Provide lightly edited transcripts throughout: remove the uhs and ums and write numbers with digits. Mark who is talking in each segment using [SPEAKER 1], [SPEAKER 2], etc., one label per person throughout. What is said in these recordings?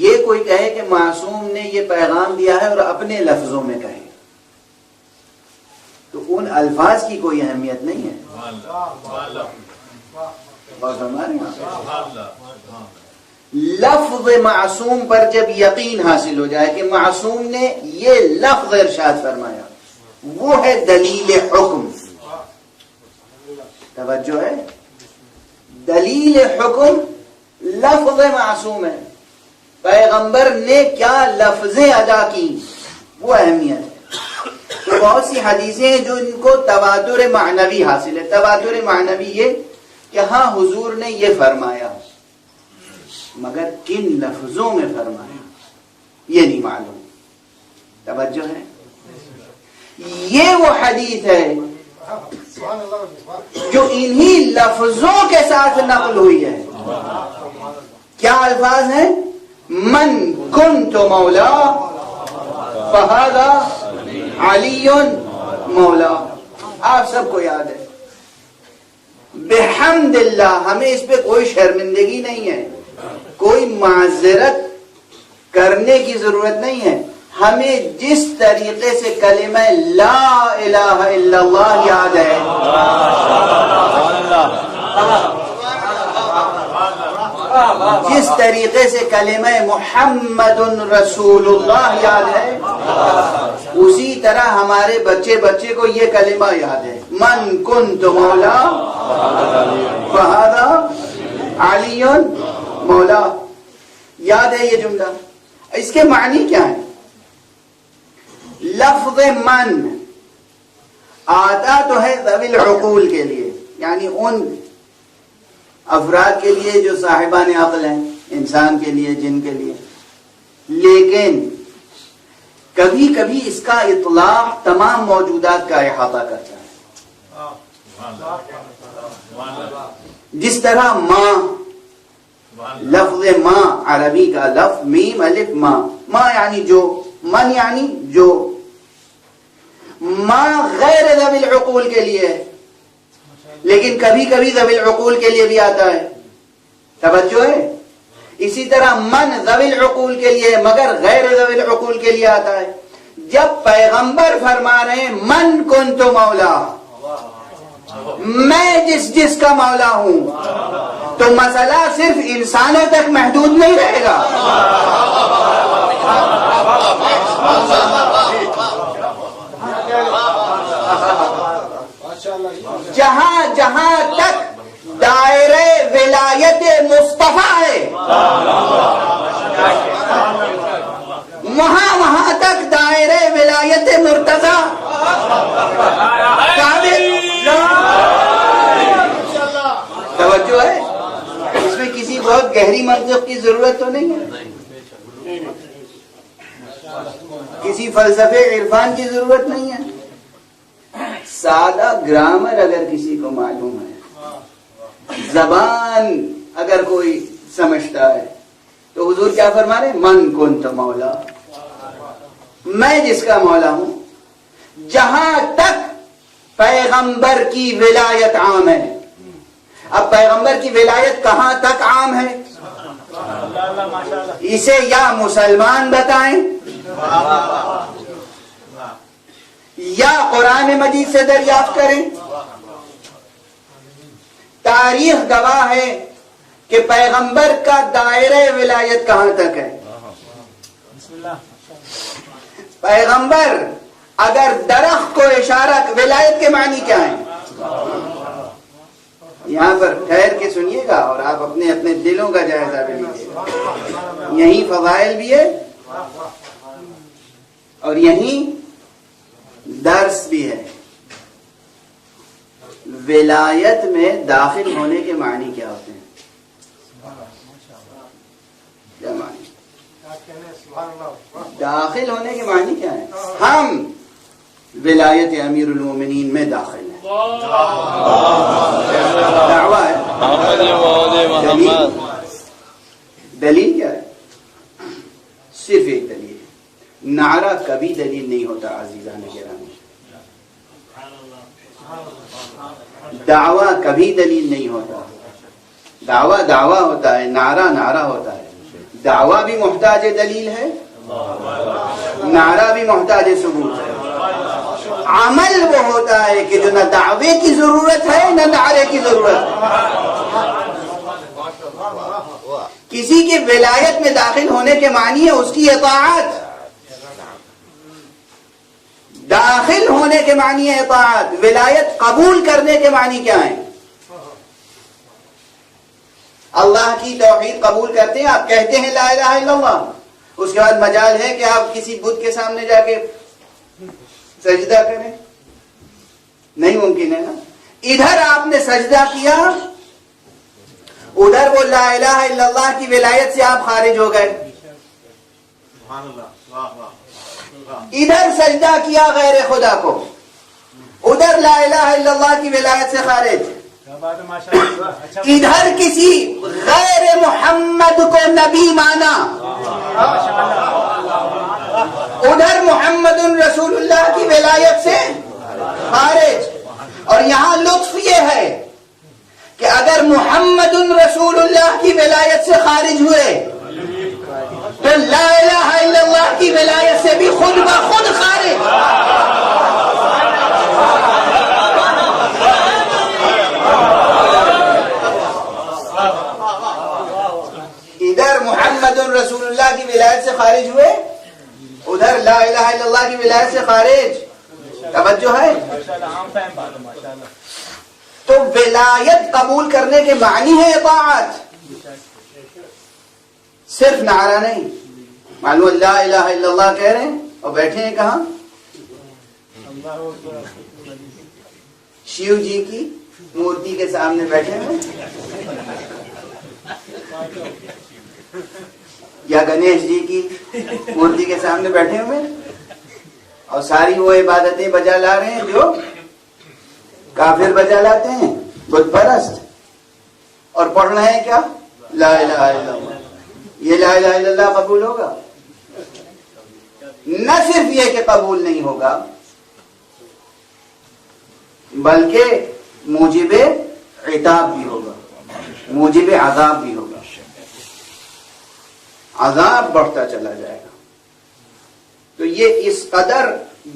[SPEAKER 1] یہ کوئی کہے کہ معصوم نے یہ پیغام دیا ہے اور اپنے لفظوں میں کہے تو ان الفاظ کی کوئی اہمیت نہیں ہے. بات ہمارے لفظ معصوم پر جب یقین حاصل ہو جائے کہ معصوم نے یہ لفظ ارشاد فرمایا وہ ہے دلیل حکم. توجہ ہے, دلیل حکم لفظ معصوم ہے, پیغمبر نے کیا لفظیں ادا کی وہ اہمیت ہے. تو بہت سی حدیثیں ہیں جو ان کو تواتر معنوی حاصل ہے. تواتر معنوی یہ کہ ہاں حضور نے یہ فرمایا مگر کن لفظوں میں فرمایا یہ نہیں معلوم. توجہ ہے, یہ وہ حدیث ہے جو انہی لفظوں کے ساتھ نقل ہوئی ہے. کیا الفاظ ہیں؟ من کنت مولا فہذا علی مولا. آپ سب کو یاد ہے. بحمد اللہ, ہمیں اس پہ کوئی شرمندگی نہیں ہے, کوئی معذرت کرنے کی ضرورت نہیں ہے. ہمیں جس طریقے سے کلمہ لا الہ الا اللہ یاد ہے, جس طریقے سے کلمہ محمد رسول اللہ یاد ہے, اسی طرح ہمارے بچے کو یہ کلمہ یاد ہے. من کنت مولا فہذا علی مولا. یاد ہے یہ جملہ؟ اس کے معنی کیا ہے؟ لفظ من آتا تو ہے ذوی العقول کے لیے, یعنی ان افراد کے لیے جو صاحبان عقل ہیں, انسان کے لیے, جن کے لیے. لیکن کبھی کبھی اس کا اطلاق تمام موجودات کا احاطہ کرتا ہے. جس طرح ماں, لفظ ماں عربی کا لفظ میم الف ماں, ماں یعنی جو, من یعنی جو. ماں غیر ذوی العقول کے لیے ہے, لیکن کبھی کبھی ذوی العقول کے لیے بھی آتا ہے. توجہ ہے. اسی طرح من ذوی العقول کے لیے مگر غیر ذوی العقول کے لیے آتا ہے. جب پیغمبر فرما رہے ہیں من کنت مولا, میں جس کا مولا ہوں, تو مسئلہ صرف انسانوں تک محدود نہیں رہے گا. جہاں جہاں تک دائرہ ولایت مصطفیٰ ہے وہاں تک دائرہ ولایت مرتضیٰ توجہ ہے. اس میں کسی بہت گہری منطق کی ضرورت تو نہیں ہے, کسی فلسفے عرفان کی ضرورت نہیں ہے. سادہ گرامر اگر کسی کو معلوم ہے, زبان اگر کوئی سمجھتا ہے, تو حضور کیا فرما رہے ہیں؟ من کنت مولا, میں جس کا مولا ہوں. جہاں تک پیغمبر کی ولایت عام ہے. اب پیغمبر کی ولایت کہاں تک عام ہے؟ اسے یا مسلمان بتائیں یا قرآن مجید سے دریافت کریں. تاریخ گواہ ہے کہ پیغمبر کا دائرہ ولایت کہاں تک ہے. پیغمبر اگر درخت کو اشارہ, ولایت کے معنی کیا ہیں؟ یہاں پر ٹھہر کے سنیے گا اور آپ اپنے اپنے دلوں کا جائزہ بھی لیجیے گا. یہیں فضائل بھی ہے اور یہیں درس بھی ہے. ولایت میں داخل ہونے کے معنی کیا ہوتے ہیں؟ کیا معنی؟ داخل ہونے کے معنی کیا ہے؟ ہم ولایت امیر المومنین میں داخل ہیں. دعویٰ ہے. دلیل کیا ہے؟ صرف ایک دلیل ہے. نعرہ کبھی دلیل نہیں ہوتا عزیزان گرامی. دعویٰ کبھی دلیل نہیں ہوتا. دعویٰ ہوتا ہے, نعرہ ہوتا ہے, دعویٰ بھی محتاج دلیل ہے، نعرہ بھی محتاج ثبوت ہے۔ عمل وہ ہوتا ہے کہ جو نہ دعوے کی ضرورت ہے نہ نعرے کی ضرورت ہے۔ کسی کی ولایت میں داخل ہونے کے معنی ہے اس کی اطاعت، داخل ہونے کے معنی ہے اطاعت۔ ولایت قبول کرنے کے معنی کیا ہیں؟ اللہ کی توحید قبول کرتے ہیں، آپ کہتے ہیں لا الہ الا اللہ، اس کے بعد مجال ہے کہ آپ کسی بت کے سامنے جا کے سجدہ کریں؟ نہیں ممکن ہے نا۔ ادھر آپ نے سجدہ کیا، ادھر وہ لا الہ الا اللہ کی ولایت سے آپ خارج ہو گئے۔ ادھر سجدہ کیا غیر خدا کو، ادھر لا الہ الا اللہ کی ولایت سے خارج۔ ادھر کسی غیر محمد کو نبی مانا، ادھر محمد رسول اللہ کی ولایت سے خارج۔ اور یہاں لطف یہ ہے کہ اگر محمد رسول اللہ کی ولایت سے خارج ہوئے تو لا الہ الا اللہ کی ولایت سے بھی خود بخود خارج۔ ادھر محمد رسول اللہ کی ولایت سے خارج ہوئے، ادھر لا الہ الا اللہ کی ولایت سے خارج۔ توجہ ہے؟ تو ولایت قبول کرنے کے معنی ہے اطاعت، صرف نعرہ نہیں۔ معلوم لا الہ الا اللہ کہہ رہے ہیں اور بیٹھے ہیں کہاں؟ شیو جی کی مورتی کے سامنے بیٹھے ہیں، یا گنیش جی کی مورتی کے سامنے بیٹھے ہوئے، اور ساری وہ عبادتیں بجا لا رہے ہیں جو کافر بجا لاتے ہیں، بت پرست، اور پڑھ رہے ہیں کیا؟ لا الہ الا اللہ۔ یہ لا الہ الا اللہ قبول ہوگا؟ نہ صرف یہ کہ قبول نہیں ہوگا، بلکہ موجب عتاب بھی ہوگا، موجب عذاب بھی ہوگا، عذاب بڑھتا چلا جائے گا۔ تو یہ اس قدر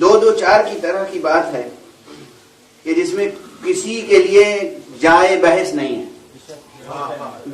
[SPEAKER 1] 2-2-4 کی طرح کی بات ہے کہ جس میں کسی کے لیے جائے بحث نہیں ہے۔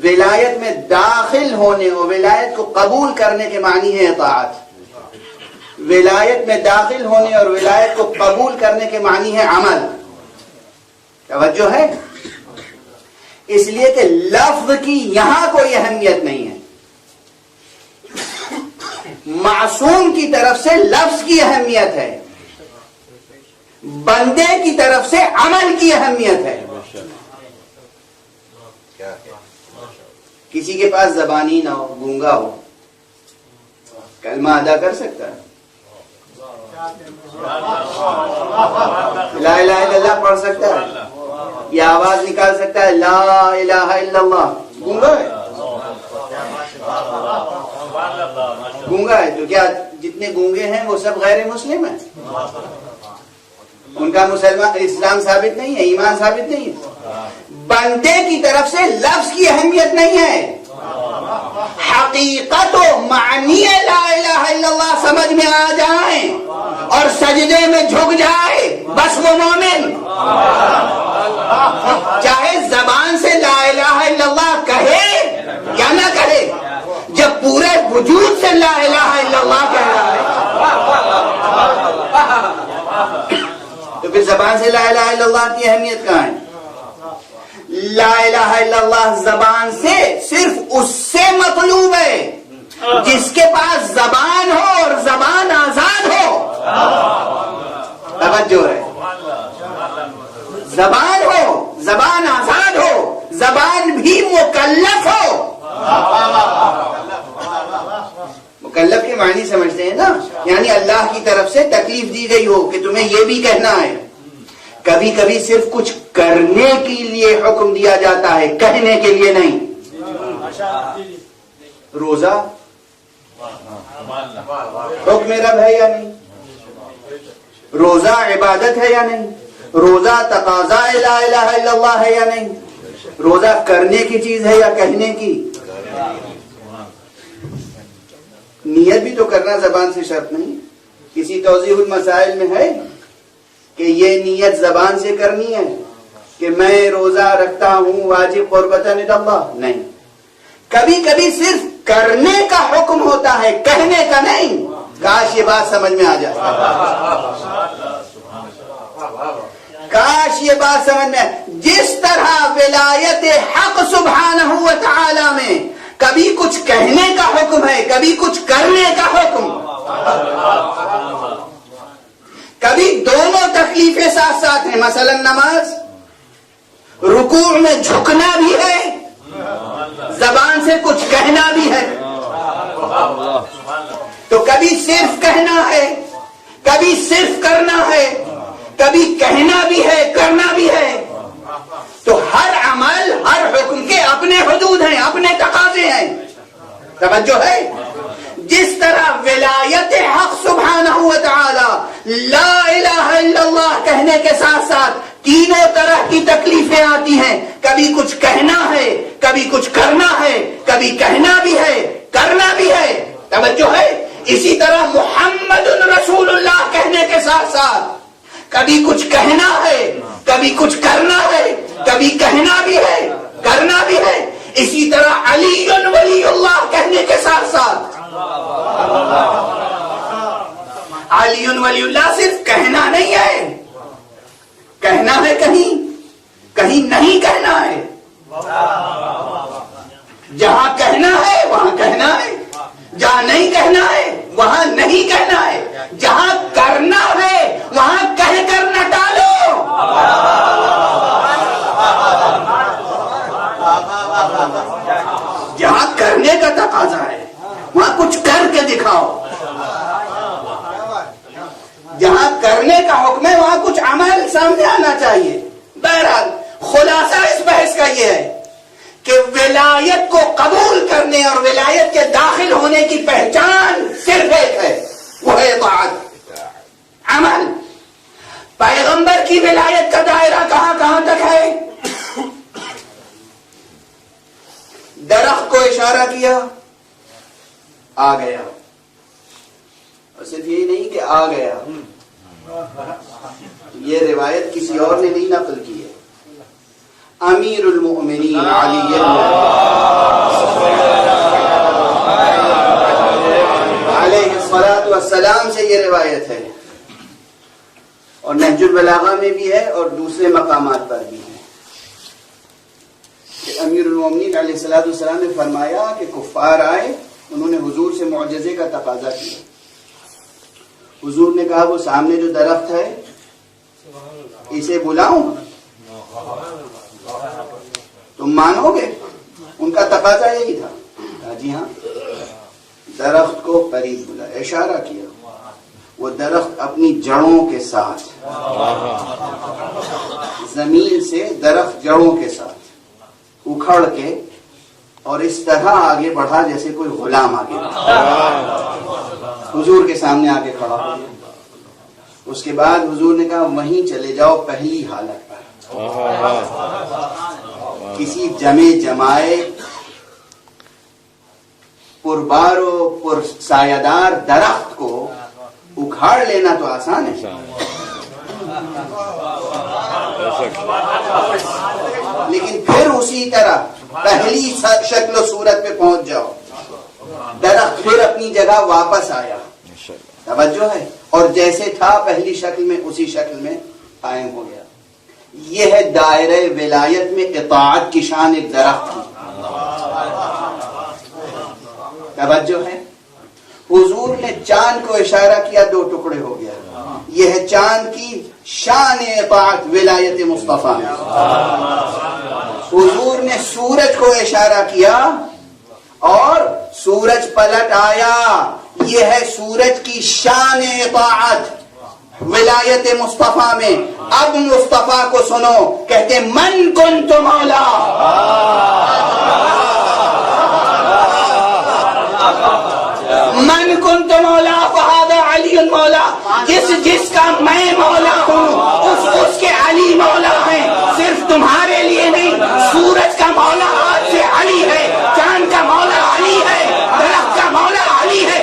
[SPEAKER 1] ولایت میں داخل ہونے اور ولایت کو قبول کرنے کے معنی ہے اطاعت، ولایت میں داخل ہونے اور ولایت کو قبول کرنے کے معنی ہے عمل۔ توجہ ہے؟ اس لیے کہ لفظ کی یہاں کوئی اہمیت نہیں ہے، معصوم کی طرف سے لفظ کی اہمیت ہے، بندے کی طرف سے عمل کی اہمیت ہے۔ کسی کے پاس زبانی نہ ہو، گونگا ہو، کلمہ ادا کر سکتا ہے، لا الہ الا اللہ پڑھ سکتا ہے، یہ آواز نکال سکتا ہے لا الہ الا اللہ، گونگا ہے؟ گونگا ہے تو کیا جتنے گونگے ہیں وہ سب غیر مسلم ہیں؟ ان کا اسلام ثابت نہیں ہے، ایمان ثابت نہیں ہے۔ بندے کی طرف سے لفظ کی اہمیت نہیں ہے، حقیقت و معنی لا الہ الا اللہ سمجھ میں آ جائیں اور سجدے میں جھک جائے بس وہ مومن، چاہے زبان سے لا الہ الا اللہ کہے یا نہ کہے، جب پورے وجود سے لا الہ الا اللہ کہہ رہا ہے تو پھر زبان سے لا الہ الا اللہ کی اہمیت کہاں ہے؟ لا الہ الا اللہ زبان سے صرف اس سے مطلوب ہے جس کے پاس زبان ہو اور زبان آزاد ہو۔ توجہ ہے، زبان ہو، زبان آزاد ہو، زبان بھی مکلف ہو۔ مکلف کے معنی سمجھتے ہیں نا، یعنی اللہ کی طرف سے تکلیف دی گئی ہو کہ تمہیں یہ بھی کہنا ہے۔ کبھی کبھی صرف کچھ کرنے کے لیے حکم دیا جاتا ہے، کہنے کے لیے نہیں۔ روزہ حکم رب ہے یا نہیں؟ روزہ عبادت ہے یا نہیں؟ روزہ تقاضا لا الہ الا اللہ ہے یا نہیں؟ روزہ کرنے کی چیز ہے یا کہنے کی؟ نیت بھی تو کرنا زبان سے شرط نہیں. کسی توضیح المسائل میں ہے کہ یہ نیت زبان سے کرنی ہے کہ میں روزہ رکھتا ہوں واجب قربتاً اللہ؟ نہیں. کبھی کبھی صرف کرنے کا حکم ہوتا ہے، کہنے کا نہیں. کاش یہ بات سمجھ میں آ جائے، کاش یہ بات سمجھ میں. جس طرح ولایت حق سبحانہ و تعالی میں کبھی کچھ کہنے کا حکم ہے، کبھی کچھ کرنے کا حکم، کبھی دونوں تکلیفیں ساتھ ساتھ ہیں. مثلا نماز، رکوع میں جھکنا بھی ہے، زبان سے کچھ کہنا بھی ہے. تو کبھی صرف کہنا ہے، کبھی صرف کرنا ہے، کبھی کہنا بھی ہے، کرنا بھی ہے. تو ہر عمل، ہر حکم کے اپنے حدود ہیں، اپنے تقاضے ہیں. توجہ ہے؟ جس طرح ولایت حق سبحانہ و تعالی لا الہ الا اللہ کہنے کے ساتھ ساتھ تینوں طرح کی تکلیفیں آتی ہیں. کبھی کچھ کہنا ہے، کبھی کچھ کرنا ہے، کبھی کہنا بھی ہے، کرنا بھی ہے. توجہ ہے؟ اسی طرح محمد رسول اللہ کہنے کے ساتھ ساتھ کبھی کچھ کہنا ہے، کبھی کچھ کرنا ہے، کبھی کہنا بھی ہے، کرنا بھی ہے. اسی طرح علی ولی اللہ کہنے کے ساتھ ساتھ علی ولی اللہ صرف کہنا نہیں ہے، کہنا ہے کہیں، کہیں نہیں کہنا ہے. جہاں کہنا ہے وہاں کہنا ہے، جہاں نہیں کہنا ہے وہاں نہیں کہنا ہے. جہاں کرنا ہے وہاں کہہ کر نہ ٹالو. جہاں کرنے کا تقاضا ہے وہاں کچھ کر کے دکھاؤ. جہاں کرنے کا حکم ہے وہاں کچھ عمل سامنے آنا چاہیے. بہرحال خلاصہ اس بحث کا یہ ہے کہ ولایت کو قبول کرنے اور ولایت کے داخل ہونے کی پہچان صرف ایک ہے، وہ ہے اطاعت، عمل. پیغمبر کی ولایت کا دائرہ کہاں کہاں تک ہے؟ درخت کو اشارہ کیا، آ گیا. اور صرف یہی نہیں کہ آ گیا، یہ روایت کسی اور نے نہیں نقل کی ہے. امیر المؤمنین علی علیہ الصلوۃ والسلام سے یہ روایت ہے، اور نہج البلاغہ میں بھی ہے اور دوسرے مقامات پر بھی ہے کہ امیر المؤمنین علیہ الصلوۃ والسلام نے فرمایا کہ کفار آئے، انہوں نے حضور سے معجزے کا تقاضا کیا. حضور نے کہا وہ سامنے جو درخت ہے اسے بلاؤں، تم مانو گے؟ ان کا تقاضا یہی تھا. کہا جی ہاں. درخت کو قریب بلا، اشارہ کیا. وہ درخت اپنی جڑوں کے ساتھ، زمین سے درخت جڑوں کے ساتھ اکھڑ کے اور اس طرح آگے بڑھا جیسے کوئی غلام آگے حضور کے سامنے آگے کھڑا ہو. اس کے بعد حضور نے کہا وہیں چلے جاؤ پہلی حالت پر. کسی جمے جمائے پربار و پرسایہ درخت کو اکھاڑ لینا تو آسان ہے، لیکن پھر اسی طرح پہلی شکل و صورت پہ پہنچ جاؤ. درخت پھر اپنی جگہ واپس آیا. توجہ ہے؟ اور جیسے تھا پہلی شکل میں اسی شکل میں قائم ہو گیا. یہ ہے دائرہ ولایت میں اطاعت کی شان ایک درخت کی. توجہ ہے؟ حضور نے چاند کو اشارہ کیا، 2 ٹکڑے ہو گیا. یہ ہے چاند کی شان اطاعت ولایت مصطفیٰ میں. حضور نے سورج کو اشارہ کیا اور سورج پلٹ آیا. یہ ہے سورج کی شان اطاعت ولایت مصطفیٰ میں. اب مصطفیٰ کو سنو، کہتے من کنت مولا، من کنت مولا فہذا علی مولا. جس کا میں مولا ہوں اس کے علی مولا ہیں. صرف تمہارے لیے نہیں، سورج کا مولا آج سے علی ہے، چاند کا مولا علی ہے، درخت کا مولا علی ہے.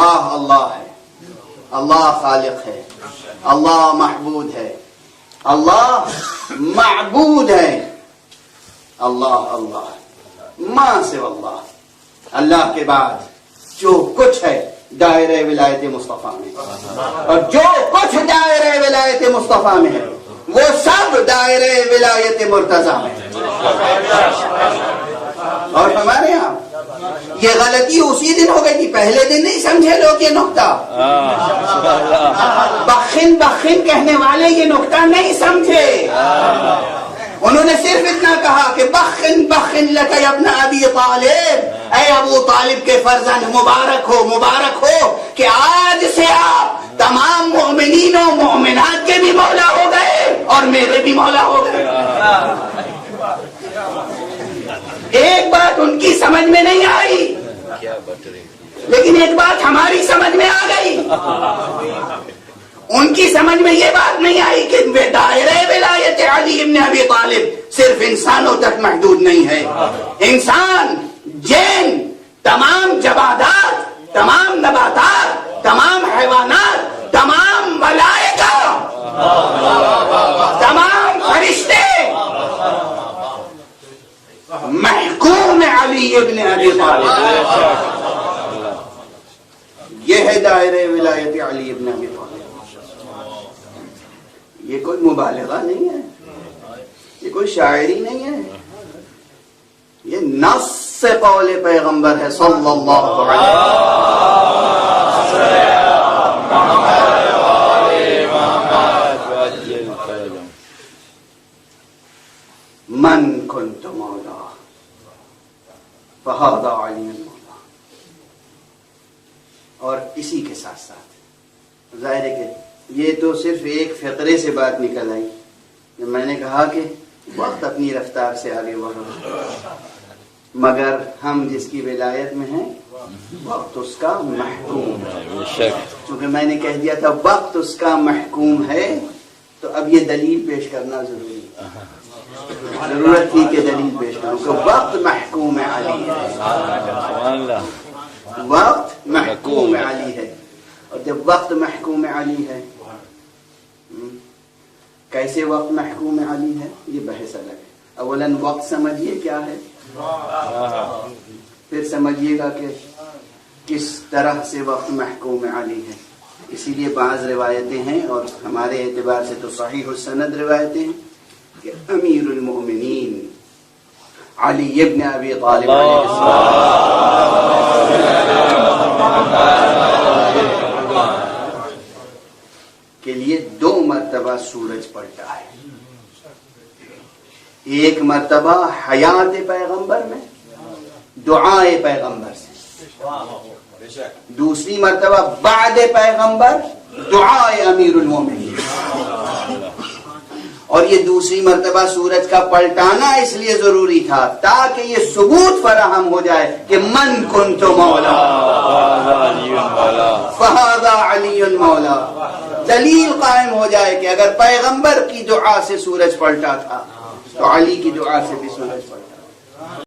[SPEAKER 1] اللہ اللہ ہے، اللہ خالق ہے، اللہ محبود ہے، اللہ معبود ہے، اللہ اللہ ما سوا اللہ، اللہ کے بعد جو کچھ ہے دائرہ ولایت مصطفیٰ میں، اور جو کچھ دائرہ ولایت مصطفیٰ میں ہے وہ سب دائرہ ولایت مرتضیٰ میں ہے۔ اور ہمارے یہاں یہ غلطی اسی دن ہو گئی تھی، پہلے دن نہیں سمجھے لوگ یہ نقطہ، بخن بخن کہنے والے یہ نقطہ نہیں سمجھے، انہوں نے صرف اتنا کہا کہ بخن بخن لک یا ابن ابی طالب، اے ابو طالب کے فرزند مبارک ہو کہ آج سے آپ تمام مومنین و مومنات کے بھی مولا ہو گئے اور میرے بھی مولا ہو گئے۔ ایک بات ان کی سمجھ میں نہیں آئی، لیکن ایک بات ہماری سمجھ میں آ گئی۔ ان کی سمجھ میں یہ بات نہیں آئی کہ دائرہ ولایت علی ابن ابی طالب صرف انسانوں تک محدود نہیں ہے، انسان، جن، تمام جمادات، تمام نباتات، تمام حیوانات، تمام ملائکہ، تمام فرشتے محکوم علی ابن ابی طالب۔ یہ ہے دائرہ ولایت علی ابن ابی طالب۔ یہ کوئی مبالغہ نہیں ہے، یہ کوئی شاعری نہیں ہے، یہ نص قول پیغمبر ہے صلی اللہ علیہ وسلم۔ من کنت مولا فہذا علی مولا۔ اور اسی کے ساتھ ساتھ ظاہر ہے کہ یہ تو صرف ایک فقرے سے بات نکل آئی جب میں نے کہا کہ وقت اپنی رفتار سے آگے بڑھو، مگر ہم جس کی ولایت میں ہیں وقت اس کا محکوم ہے۔ چونکہ میں نے کہہ دیا تھا وقت اس کا محکوم ہے، تو اب یہ دلیل پیش کرنا ضروری ہے، ضرورت تھی کہ دلیل پیش کروں کہ وقت محکوم علی ہے، وقت محکوم علی ہے۔ اور جب وقت محکوم علی ہے، کیسے وقت محکوم علی ہے یہ بحث الگ ہے۔ اولاً وقت سمجھیے کیا ہے، پھر سمجھیے گا کہ کس طرح سے وقت محکوم علی ہے۔ اسی لیے بعض روایتیں ہیں اور ہمارے اعتبار سے تو صحیح السند روایتیں ہیں کہ امیر المؤمنین علی ابن ابی طالب علیہ کے لیے 2 مرتبہ سورج پلٹا ہے، ایک مرتبہ حیات پیغمبر میں دعائے پیغمبر سے، دوسری مرتبہ بعد پیغمبر دعائے امیر المومنین۔ اور یہ دوسری مرتبہ سورج کا پلٹانا اس لیے ضروری تھا تاکہ یہ ثبوت فراہم ہو جائے کہ من کنت مولا فہذا علی مولا، دلیل قائم ہو جائے کہ اگر پیغمبر کی دعا سے سورج پلٹا تھا تو علی کی دعا سے بھی سورج پلٹا۔